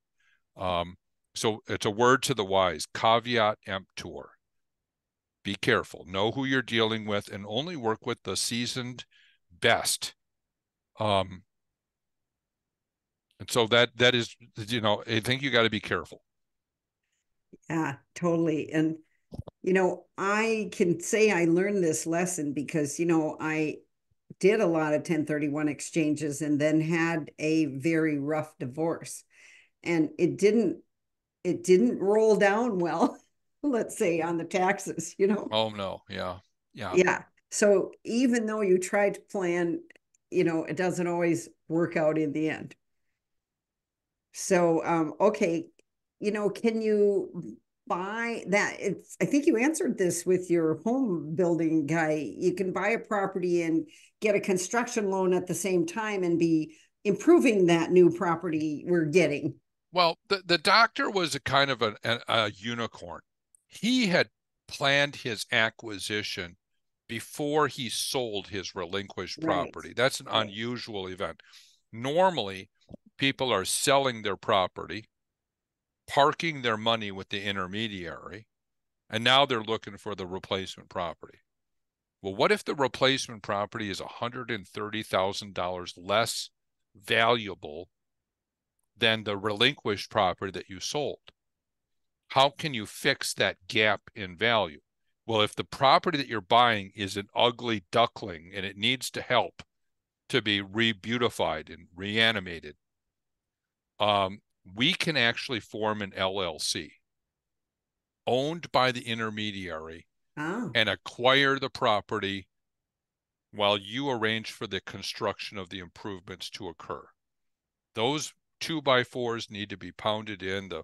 Um, so it's a word to the wise, caveat emptor. Be careful, know who you're dealing with, and only work with the seasoned best. Um, and so that is, I think you got to be careful. yeah, totally. And, I can say I learned this lesson because, I did a lot of 1031 exchanges and then had a very rough divorce. And it didn't roll down well, let's say on the taxes. Oh no, yeah, yeah. Yeah. So even though you try to plan, it doesn't always work out in the end. So, okay, can you buy that? I think you answered this with your home building guy. You can buy a property and get a construction loan at the same time and be improving that new property we're getting. Well, the doctor was a kind of a unicorn. He had planned his acquisition before he sold his relinquished Right. property. That's an Right. unusual event. Normally, people are selling their property, parking their money with the intermediary, and now they're looking for the replacement property. Well, what if the replacement property is $130,000 less valuable than the relinquished property that you sold? How can you fix that gap in value? Well, if the property that you're buying is an ugly duckling and it needs to help to be re-beautified and reanimated, we can actually form an LLC owned by the intermediary Ah, and acquire the property while you arrange for the construction of the improvements to occur. Those 2x4s need to be pounded in. The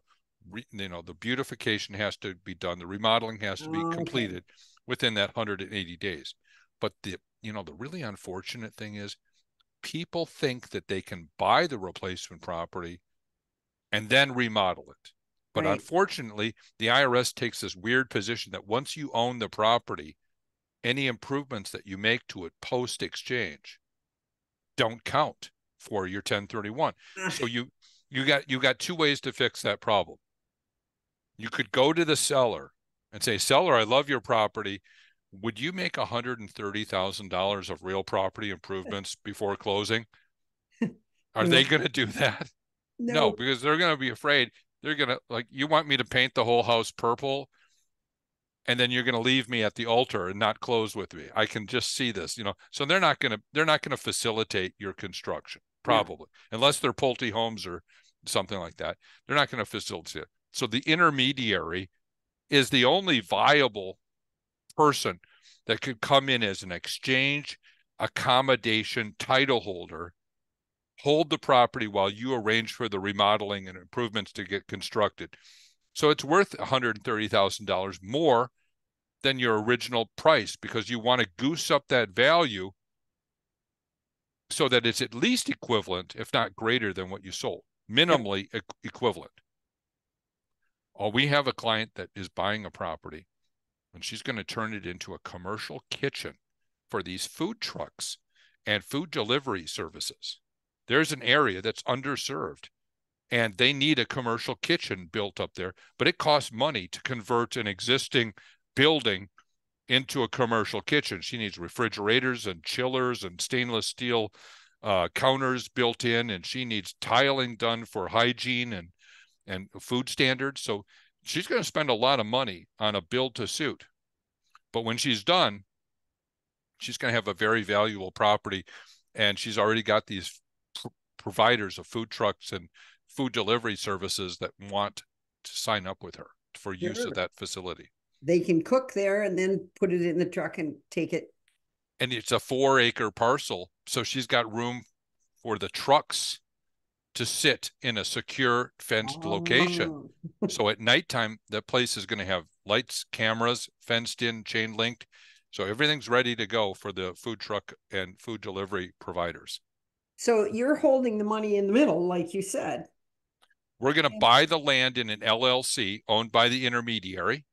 beautification has to be done. The remodeling has to be okay. completed within that 180 days. But the really unfortunate thing is people think that they can buy the replacement property and then remodel it. But Right. unfortunately, the IRS takes this weird position that once you own the property, any improvements that you make to it post exchange don't count for your 1031. Ah, So you got two ways to fix that problem. You could go to the seller and say, "Seller, I love your property. Would you make $130,000 of real property improvements before closing?" Are they no, going to do that? No, no. because they're going to be afraid. They're going to like, you want me to paint the whole house purple and then you're going to leave me at the altar and not close with me. I can just see this. So they're not going to facilitate your construction, No. probably, unless they're Pulte homes or something like that. They're not going to facilitate it. So the intermediary is the only viable person that could come in as an exchange accommodation title holder, hold the property while you arrange for the remodeling and improvements to get constructed. So it's worth $130,000 more than your original price because you want to goose up that value so that it's at least equivalent, if not greater than what you sold, Yep. minimally equivalent. Oh, we have a client that is buying a property and she's going to turn it into a commercial kitchen for these food trucks and food delivery services. There's an area that's underserved and they need a commercial kitchen built up there, but it costs money to convert an existing building into a commercial kitchen. She needs refrigerators and chillers and stainless steel counters built in, and she needs tiling done for hygiene and food standards. So she's going to spend a lot of money on a build to suit. But when she's done, she's going to have a very valuable property, and she's already got these providers of food trucks and food delivery services that want to sign up with her for use of that facility. They can cook there and then put it in the truck and take it. And it's a 4-acre parcel, so she's got room for the trucks to sit in a secure fenced location. So at nighttime, that place is going to have lights, cameras, fenced in, chain linked. So everything's ready to go for the food truck and food delivery providers. So you're holding the money in the middle, like you said. We're going to buy the land in an LLC owned by the intermediary,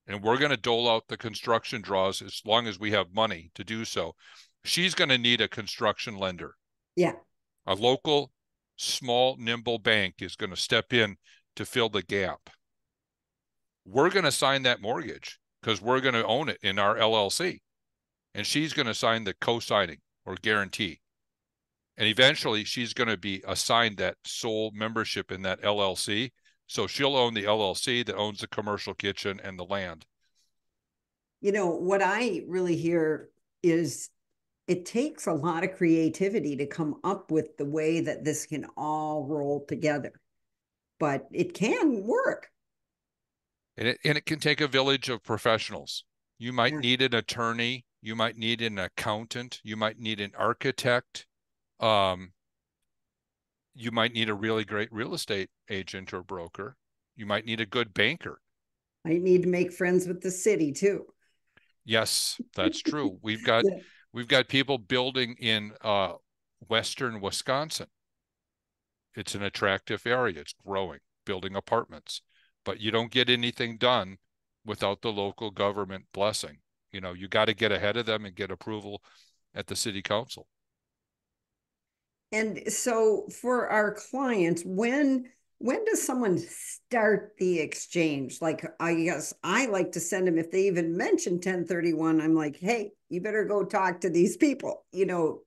and we're going to dole out the construction draws as long as we have money to do so. She's going to need a construction lender. Yeah. A local, small, nimble bank is going to step in to fill the gap. We're going to sign that mortgage because we're going to own it in our LLC. And she's going to sign the co-signing or guarantee. And eventually she's going to be assigned that sole membership in that LLC. So she'll own the LLC that owns the commercial kitchen and the land. You know, what I really hear is it takes a lot of creativity to come up with the way that this can all roll together, but it can work. And it can take a village of professionals. You might need an attorney. You might need an accountant. You might need an architect. You might need a really great real estate agent or broker. You might need a good banker. I need to make friends with the city too. Yes, that's true. We've got people building in western Wisconsin. It's an attractive area. It's growing, building apartments. But you don't get anything done without the local government blessing. You know, you got to get ahead of them and get approval at the city council. And so for our clients, when does someone start the exchange? Like, I guess I like to send them, if they even mention 1031, I'm like, hey, you better go talk to these people, you know,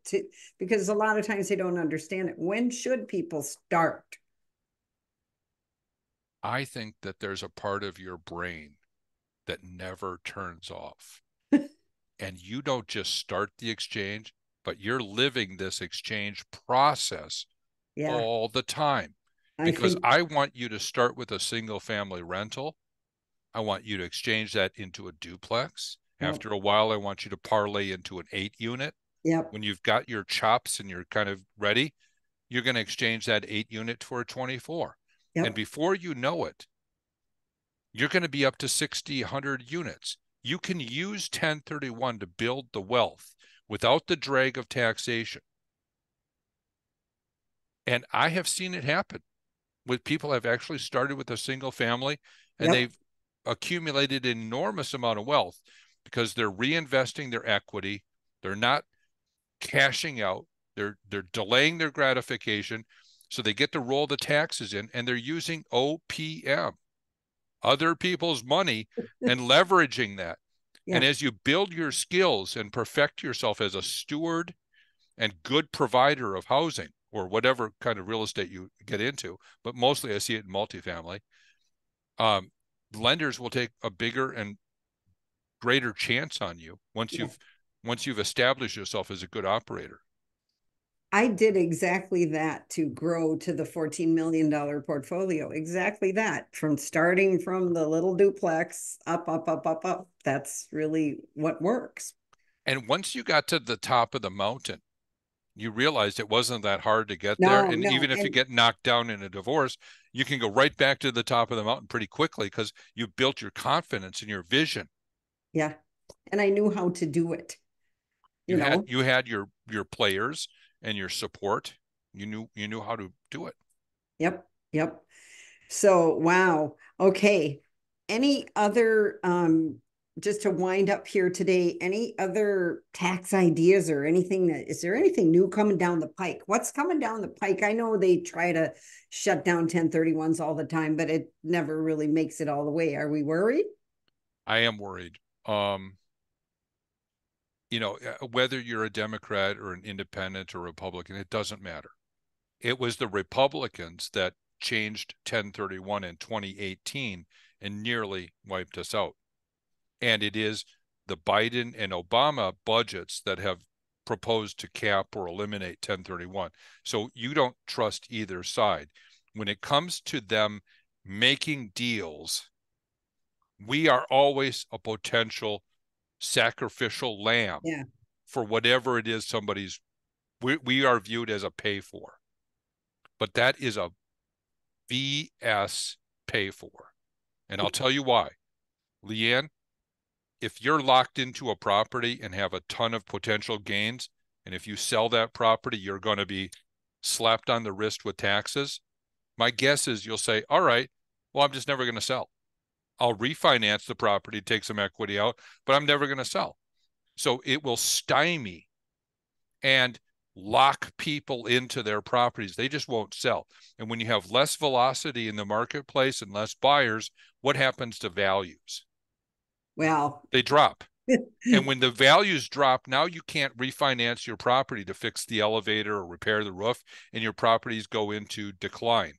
because a lot of times they don't understand it. When should people start? I think that there's a part of your brain that never turns off. And you don't just start the exchange, but you're living this exchange process all the time. Because I want you to start with a single family rental. I want you to exchange that into a duplex. After a while, I want you to parlay into an 8-unit. When you've got your chops and you're kind of ready, you're going to exchange that 8-unit for a 24. And before you know it, you're going to be up to 60, 100 units. You can use 1031 to build the wealth without the drag of taxation. And I have seen it happen with people have actually started with a single family and they've accumulated an enormous amount of wealth because they're reinvesting their equity. They're not cashing out. They're delaying their gratification. So they get to roll the taxes in, and they're using OPM, other people's money, and leveraging that. And as you build your skills and perfect yourself as a steward and good provider of housing or whatever kind of real estate you get into, but mostly I see it in multifamily, lenders will take a bigger and greater chance on you once you've established yourself as a good operator. I did exactly that to grow to the $14 million portfolio. Exactly that. From starting from the little duplex up. That's really what works. And once you got to the top of the mountain, you realized it wasn't that hard to get there. And even if you get knocked down in a divorce, you can go right back to the top of the mountain pretty quickly because you built your confidence and your vision. Yeah. And I knew how to do it. You had your players and your support. You knew how to do it. Yep. So, wow. Okay. Any other, just to wind up here today, any other tax ideas or anything is there anything new coming down the pike? What's coming down the pike? I know they try to shut down 1031s all the time, but it never really makes it all the way. Are we worried? I am worried. whether you're a Democrat or an independent or Republican, it doesn't matter. It was the Republicans that changed 1031 in 2018 and nearly wiped us out. And it is the Biden and Obama budgets that have proposed to cap or eliminate 1031. So you don't trust either side. When it comes to them making deals, we are always a potential sacrificial lamb for whatever it is we are viewed as a pay for. But that is a BS pay for. And I'll tell you why. LeAnn, if you're locked into a property and have a ton of potential gains, and if you sell that property, you're going to be slapped on the wrist with taxes. My guess is you'll say, all right, well, I'm just never going to sell. I'll refinance the property, take some equity out, but I'm never going to sell. So it will stymie and lock people into their properties. They just won't sell. And when you have less velocity in the marketplace and less buyers, what happens to values? Well, they drop. And when the values drop, now you can't refinance your property to fix the elevator or repair the roof, and your properties go into decline.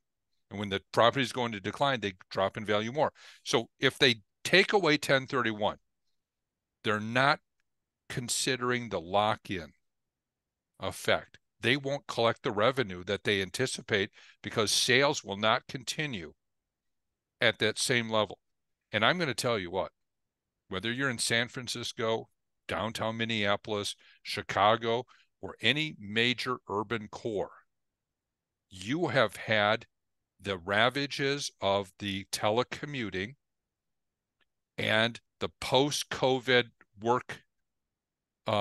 And when the properties go into decline, they drop in value more. So if they take away 1031, they're not considering the lock-in effect. They won't collect the revenue that they anticipate because sales will not continue at that same level. And I'm going to tell you what, whether you're in San Francisco, downtown Minneapolis, Chicago, or any major urban core, you have had the ravages of the telecommuting and the post-COVID work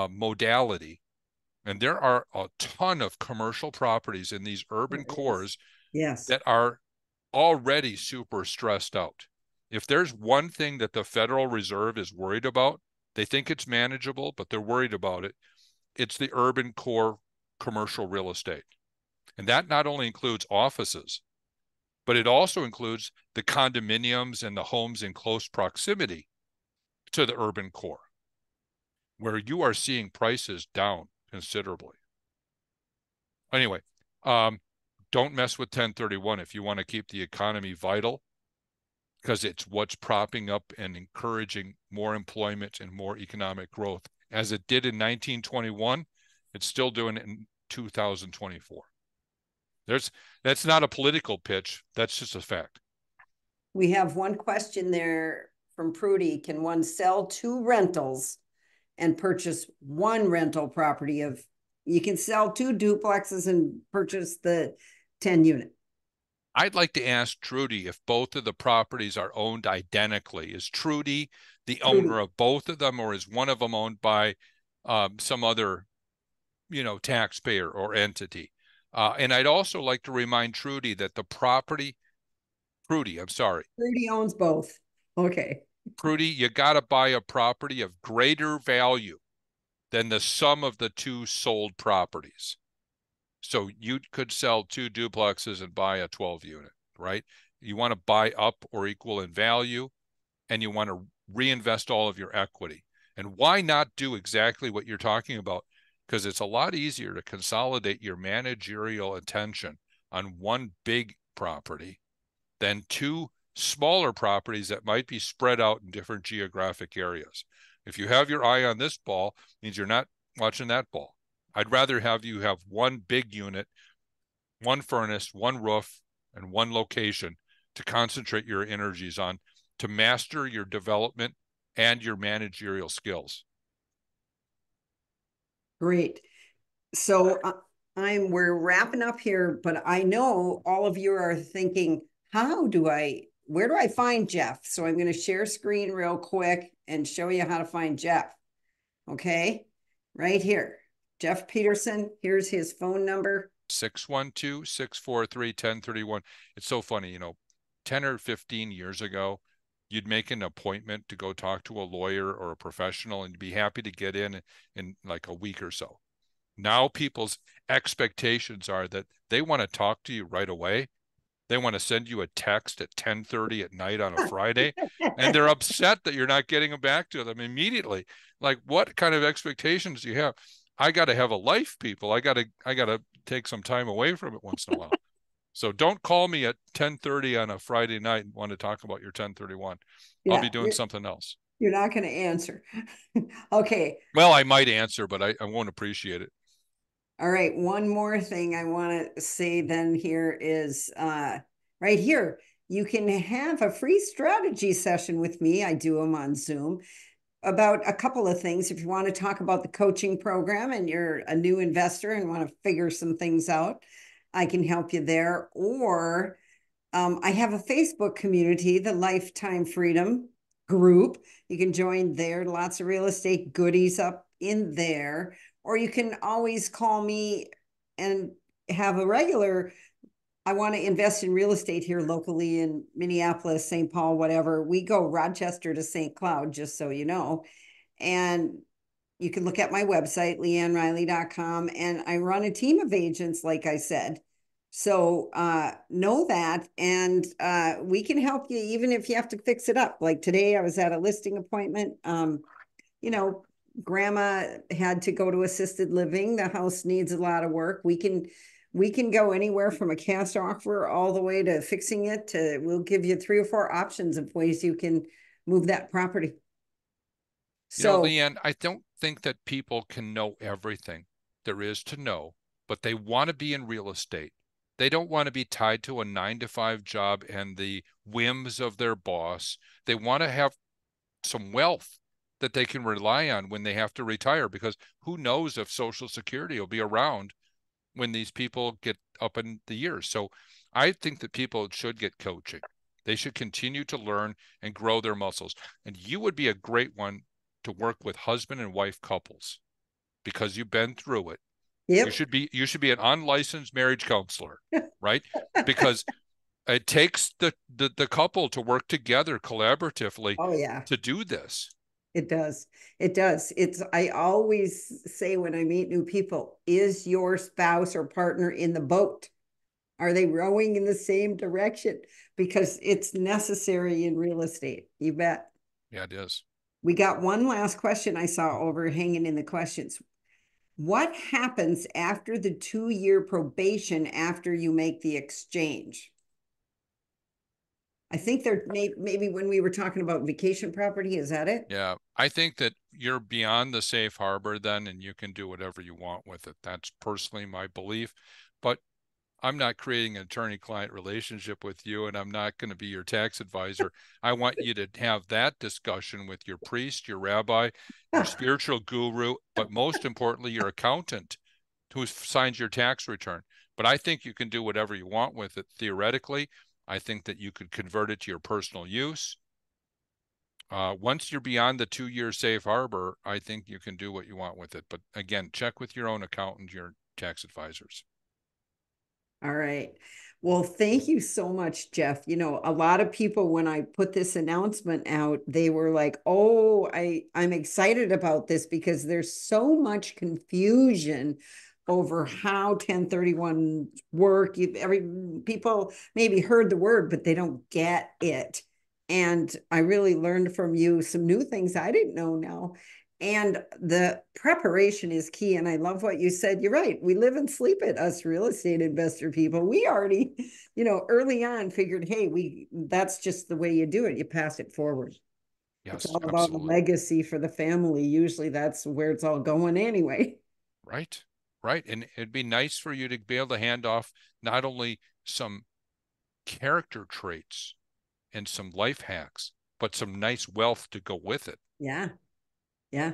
modality. And there are a ton of commercial properties in these urban cores that are already super stressed out. If there's one thing that the Federal Reserve is worried about, they think it's manageable, but they're worried about it. It's the urban core commercial real estate. And that not only includes offices, but it also includes the condominiums and the homes in close proximity to the urban core, where you are seeing prices down considerably. Anyway, don't mess with 1031 if you want to keep the economy vital, because it's what's propping up and encouraging more employment and more economic growth. As it did in 1921, it's still doing it in 2024. That's not a political pitch. That's just a fact. We have one question there from Prudy. Can one sell 2 rentals and purchase 1 rental property? You can sell 2 duplexes and purchase the 10 unit. I'd like to ask Trudy if both of the properties are owned identically. Is Trudy the owner of both of them, or is one of them owned by some other, taxpayer or entity? And I'd also like to remind Trudy that Prudy owns both. Okay. Prudy, you got to buy a property of greater value than the sum of the 2 sold properties. So you could sell 2 duplexes and buy a 12 unit, right? You want to buy up or equal in value, and you want to reinvest all of your equity. And why not do exactly what you're talking about? Because it's a lot easier to consolidate your managerial attention on one big property than 2 smaller properties that might be spread out in different geographic areas. If you have your eye on this ball, it means you're not watching that ball. I'd rather have you have 1 big unit, 1 furnace, 1 roof, and 1 location to concentrate your energies on, to master your development and your managerial skills. Great. So we're wrapping up here, but I know all of you are thinking, where do I find Jeff? So I'm going to share screen real quick and show you how to find Jeff. Okay, right here. Jeff Peterson, here's his phone number. 612-643-1031. It's so funny, 10 or 15 years ago, you'd make an appointment to go talk to a lawyer or a professional and be happy to get in like a week or so. Now people's expectations are that they want to talk to you right away. They want to send you a text at 10:30 at night on a Friday, and they're upset that you're not getting them back to them immediately. Like, what kind of expectations do you have? I got to have a life, people. I got to take some time away from it once in a while. So don't call me at 10:30 on a Friday night and want to talk about your 1031. I'll Yeah, be doing something else. you're not going to answer. Okay. Well, I might answer, but I won't appreciate it. All right. One more thing I want to say then here is right here. You can have a free strategy session with me. I do them on Zoom about a couple of things. If you want to talk about the coaching program and you're a new investor and want to figure some things out, I can help you there. Or I have a Facebook community, the Lifetime Freedom group. You can join there. Lots of real estate goodies up in there. Or you can always call me and have a regular. I want to invest in real estate here locally in Minneapolis, St. Paul, whatever. We go Rochester to St. Cloud, just so you know. And you can look at my website, LeAnnRiley.com. And I run a team of agents, like I said. So know that, and we can help you even if you have to fix it up. Like today, I was at a listing appointment. You know, grandma had to go to assisted living. The house needs a lot of work. We can go anywhere from a cash offer all the way to fixing it. We'll give you 3 or 4 options of ways you can move that property. So, LeAnn, I don't think that people can know everything there is to know, but they want to be in real estate. They don't want to be tied to a 9-to-5 job and the whims of their boss. They want to have some wealth that they can rely on when they have to retire, because who knows if Social Security will be around when these people get up in the years. So I think that people should get coaching. They should continue to learn and grow their muscles. And you would be a great one to work with husband and wife couples because you've been through it. yep. You should be an unlicensed marriage counselor, right? Because it takes the couple to work together collaboratively Oh, yeah. to do this. It does. It does. I always say when I meet new people, is your spouse or partner in the boat? Are they rowing in the same direction? Because it's necessary in real estate. You bet. Yeah, it is. We got one last question I saw over hanging in the questions. What happens after the 2-year probation after you make the exchange? I think there maybe when we were talking about vacation property, is that it? Yeah, I think that you're beyond the safe harbor then, and you can do whatever you want with it. That's personally my belief. But I'm not creating an attorney-client relationship with you, and I'm not going to be your tax advisor. I want you to have that discussion with your priest, your rabbi, your spiritual guru, but most importantly, your accountant who signs your tax return. But I think you can do whatever you want with it theoretically. I think that you could convert it to your personal use. Once you're beyond the 2-year safe harbor, I think you can do what you want with it. But again, check with your own accountant, your tax advisors. All right. Well, thank you so much, Jeff. You know, a lot of people, when I put this announcement out, they were like, oh, I'm excited about this because there's so much confusion over how 1031 work. People maybe heard the word, but they don't get it. And I really learned from you some new things I didn't know now. And the preparation is key. And I love what you said. You're right. We live and sleep it, us real estate investor people. We already, early on figured, hey, that's just the way you do it. You pass it forward. It's Yes, all about a absolutely. legacy for the family. Usually that's where it's all going anyway. Right, right. And it'd be nice for you to be able to hand off not only some character traits and some life hacks, but some nice wealth to go with it. Yeah. Yeah.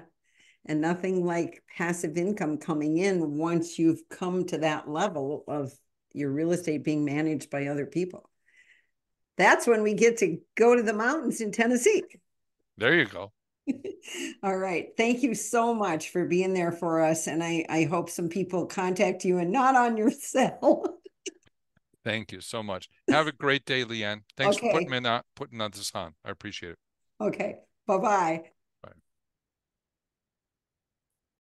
And nothing like passive income coming in once you've come to that level of your real estate being managed by other people. That's when we get to go to the mountains in Tennessee. There you go. All right. Thank you so much for being there for us. And I hope some people contact you and not on your cell. Thank you so much. Have a great day, LeAnn. Thanks for Okay. putting on this on. I appreciate it. Okay. Bye-bye.